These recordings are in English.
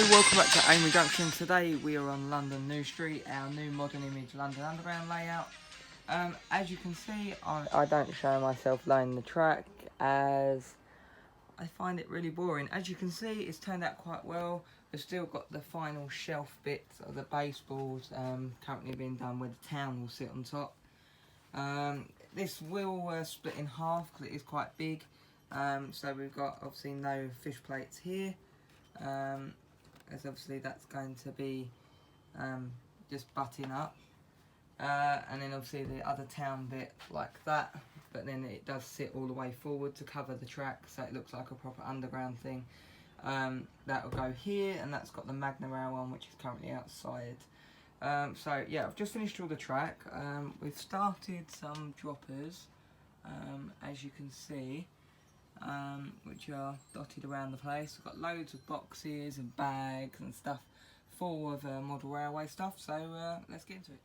welcome back to Amy Junction. Today we are on London New Street, our new modern image London Underground layout. As you can see, I don't show myself laying the track as I find it really boring. As you can see, it's turned out quite well. We've still got the final shelf bits of the baseboards currently being done where the town will sit on top. This will split in half because it is quite big. So we've got obviously no fish plates here. As obviously that's going to be just butting up, and then obviously the other town bit like that, but then it does sit all the way forward to cover the track, so it looks like a proper underground thing. That will go here, and that's got the Magna Rail on, which is currently outside. So yeah, I've just finished all the track. We've started some droppers, as you can see. Which are dotted around the place. We've got loads of boxes and bags and stuff full of model railway stuff, so let's get into it.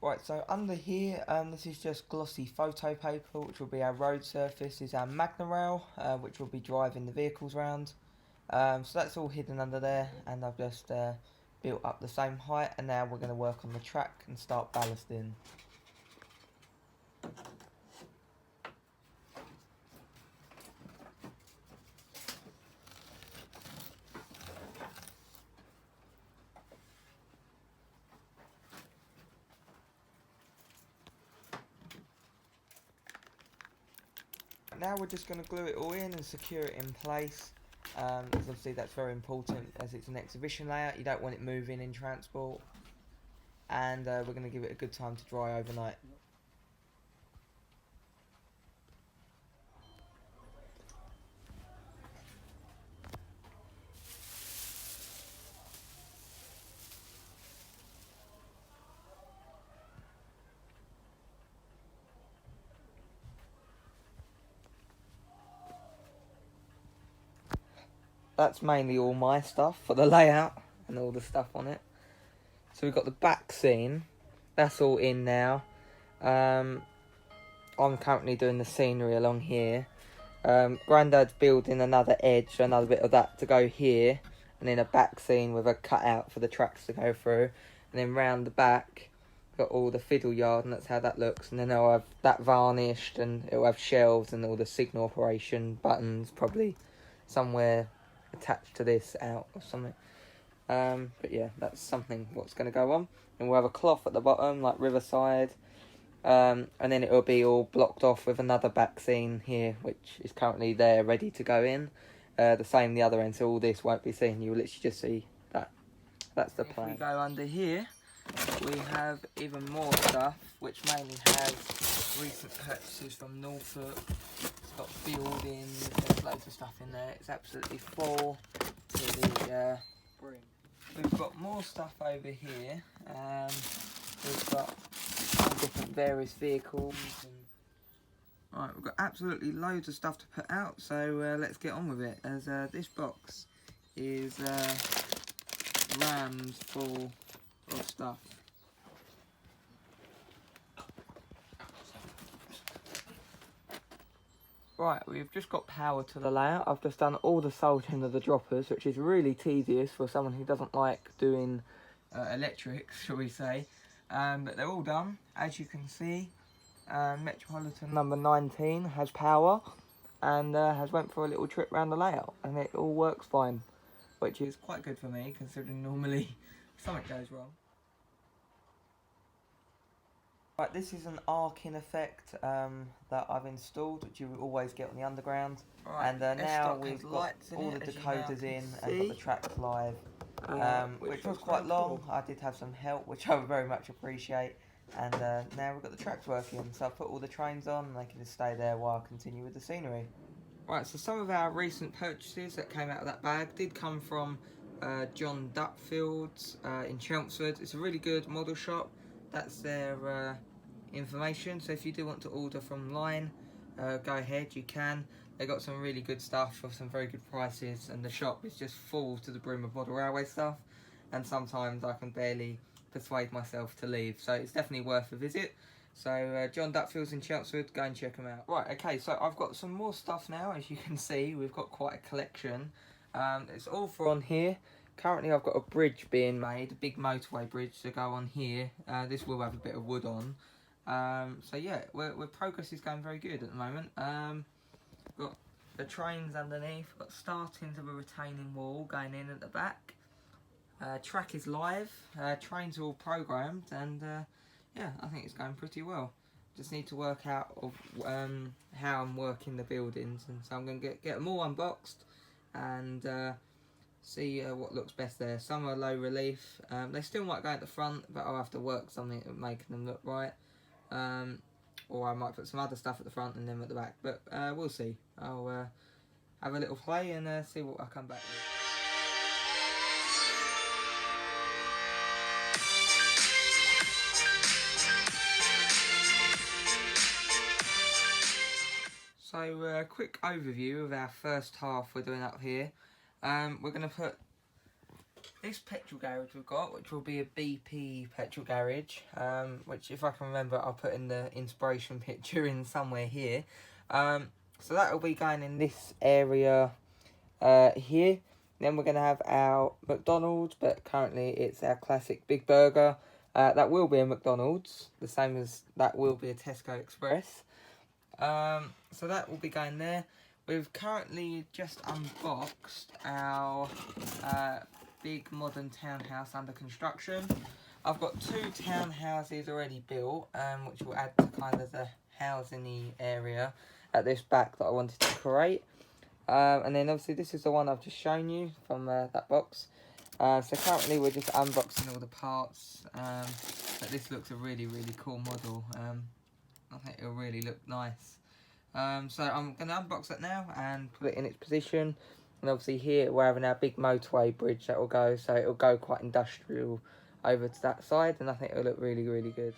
Right, so under here, this is just glossy photo paper, which will be our road surface. This is our Magna Rail, which will be driving the vehicles round. So that's all hidden under there, and I've just built up the same height, and now we're going to work on the track and start ballasting. Now we're just going to glue it all in and secure it in place, because obviously that's very important as it's an exhibition layout. You don't want it moving in transport, and we're going to give it a good time to dry overnight. That's mainly all my stuff for the layout and all the stuff on it. So we've got the back scene, that's all in now. I'm currently doing the scenery along here. Grandad's building another edge, another bit of that to go here, and then a back scene with a cutout for the tracks to go through. And then round the back, got all the fiddle yard, and that's how that looks. And then I'll have that varnished, and it'll have shelves and all the signal operation buttons probably somewhere attached to this out or something. But yeah, that's something what's going to go on. And we'll have a cloth at the bottom like Riverside, and then it'll be all blocked off with another back scene here, which is currently there ready to go in. The same the other end, so all this won't be seen. You'll literally just see that. That's the plan. If we go under here, we have even more stuff, which mainly has recent purchases from Norfolk. It's got buildings, there's loads of stuff in there. It's absolutely full to the brim. We've got more stuff over here. We've got all different various vehicles. Right, we've got absolutely loads of stuff to put out, so let's get on with it. As this box is rams full of stuff. Right, we've just got power to the layout. I've just done all the soldering of the droppers, which is really tedious for someone who doesn't like doing electrics, shall we say. But they're all done, as you can see. Metropolitan number 19 has power and has went for a little trip around the layout, and it all works fine, which is quite good for me considering normally something goes wrong. Right, this is an arcing effect that I've installed, which you will always get on the underground. Right, and now we've got all the decoders in and got the tracks live, which was quite long. Cool. I did have some help, which I would very much appreciate. And now we've got the tracks working, so I've put all the trains on and they can just stay there while I continue with the scenery. Right, so some of our recent purchases that came out of that bag did come from John Duckfield's in Chelmsford. It's a really good model shop. That's their information. So if you do want to order from line, go ahead, you can. They got some really good stuff for some very good prices, and the shop is just full to the brim of model railway stuff, and sometimes I can barely persuade myself to leave, so it's definitely worth a visit. So John Duckfield's in Chelmsford, go and check them out. Right, okay, so I've got some more stuff now. As you can see, we've got quite a collection. It's all for on here. Currently I've got a bridge being made, a big motorway bridge to go on here. This will have a bit of wood on. So yeah, progress is going very good at the moment. Got the trains underneath, got startings of a retaining wall going in at the back. Track is live, trains are all programmed, and yeah, I think it's going pretty well. Just need to work out of how I'm working the buildings, and so I'm going to get them all unboxed and see what looks best there. Some are low relief, they still might go at the front, but I'll have to work something at making them look right. Or I might put some other stuff at the front and then at the back, but we'll see. I'll have a little play and see what I come back with. So quick overview of our first half we're doing up here. We're going to put this petrol garage we've got, which will be a BP petrol garage, which if I can remember I'll put in the inspiration picture in somewhere here. So that will be going in this area here. Then we're going to have our McDonald's, but currently it's our classic Big Burger. That will be a McDonald's, the same as that will be a Tesco Express. So that will be going there. We've currently just unboxed our big modern townhouse under construction. I've got 2 townhouses already built, which will add to kind of the housing area at this back that I wanted to create. And then obviously this is the one I've just shown you from that box. So currently we're just unboxing all the parts, but this looks a really cool model. I think it'll really look nice. So I'm going to unbox it now and put it in its position. And obviously here we're having our big motorway bridge that will go, so it'll go quite industrial over to that side, and I think it'll look really good.